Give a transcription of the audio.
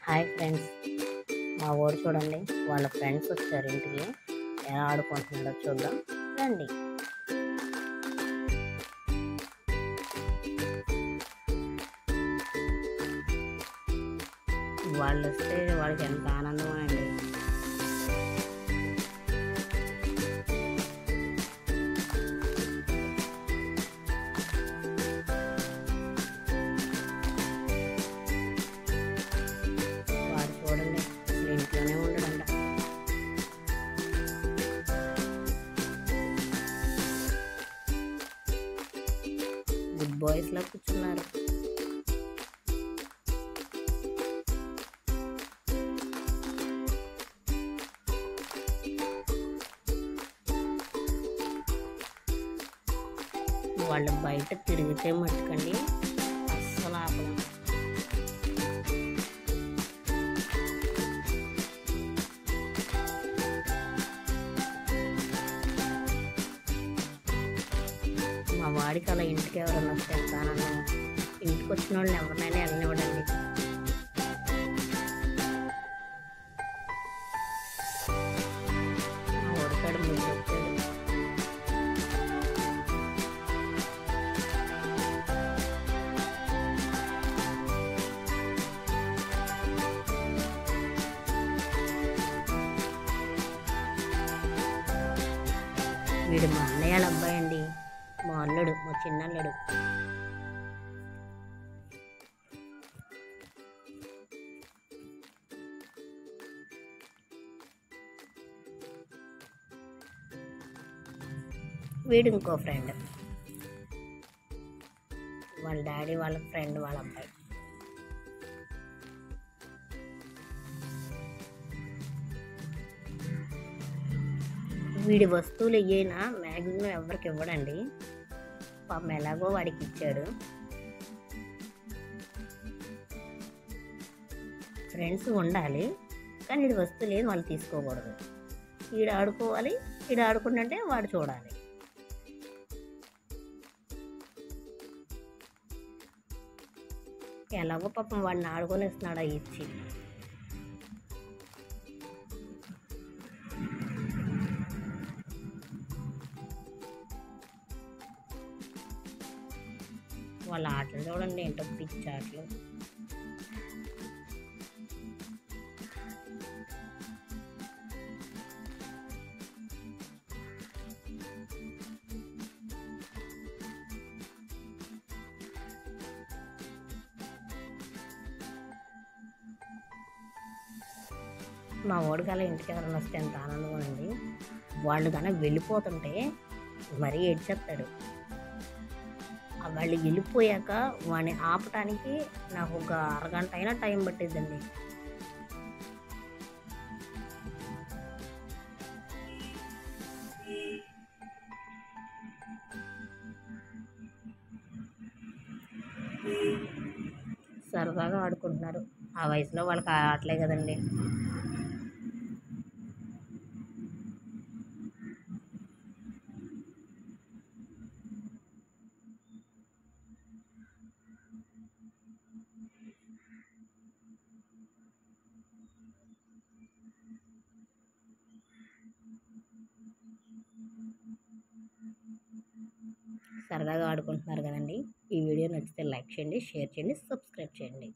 Hi friends, మా ఊరు చూడండి. వాళ్ళ ఫ్రెండ్స్ వచ్చారు ఇంటికి. ఎలా ఆడుకుంటున్నాడో చూద్దాం రండి. వాళ్ళు వస్తే వాళ్ళకి ఎంత ఆనందమో అండి. వాడు చూడండి అసలు ఇంట్లోనే ఉండడంట. గుడ్ బాయ్స్ లా కూర్చున్నారు. వాళ్ళు బయట తిరిగితే మట్టుకండి అస్సలు ఆపడం. మా వాడికి అలా ఇంటికి ఎవరైనా వస్తే ఎంత ఆనందం. ఇంటికి వచ్చిన వాళ్ళని ఎవరినైనా వెళ్ళనివ్వడండి. మా వాడికాడు ముందు వచ్చాడు. వీడు మా అన్నయ్య వాళ్ళ అబ్బాయి అండి. మా అల్లుడు, మా చిన్నల్లుడు. వీడు ఇంకో ఫ్రెండ్, వాళ్ళ డాడీ వాళ్ళ ఫ్రెండ్ వాళ్ళ అబ్బాయి. వీడి వస్తువులు ఏమైనా మ్యాక్సిమం ఎవరికి ఇవ్వడండి. పాపం ఎలాగో వాడికి ఇచ్చాడు. ఫ్రెండ్స్ ఉండాలి, కానీ వీడి వస్తువులు ఏం వాళ్ళు తీసుకోకూడదు. వీడు ఆడుకోవాలి, వీడు ఆడుకుంటుంటే వాడు చూడాలి. ఎలాగో పాపం వాడిని ఆడుకొనిస్తున్నాడు ఇచ్చి. వాళ్ళ ఆటలు చూడండి, ఏంటో పిచ్చి ఆటలు. మా వాడికి అలా ఇంటికి ఎవరైనా వస్తే ఎంత ఆనందం అండి. వాళ్ళు కానీ వెళ్ళిపోతుంటే మరీ ఏడ్చేస్తాడు. వాళ్ళు వెళ్ళిపోయాక వాడిని ఆపటానికి నాకు ఒక అరగంట అయినా టైం పట్టిద్దండి. సరదాగా ఆడుకుంటున్నారు. ఆ వయసులో వాళ్ళకి ఆటలే కదండి. సరదాగా ఆడుకుంటున్నారు కదండి. ఈ వీడియో నచ్చితే లైక్ చేయండి, షేర్ చేయండి, సబ్స్క్రైబ్ చేయండి.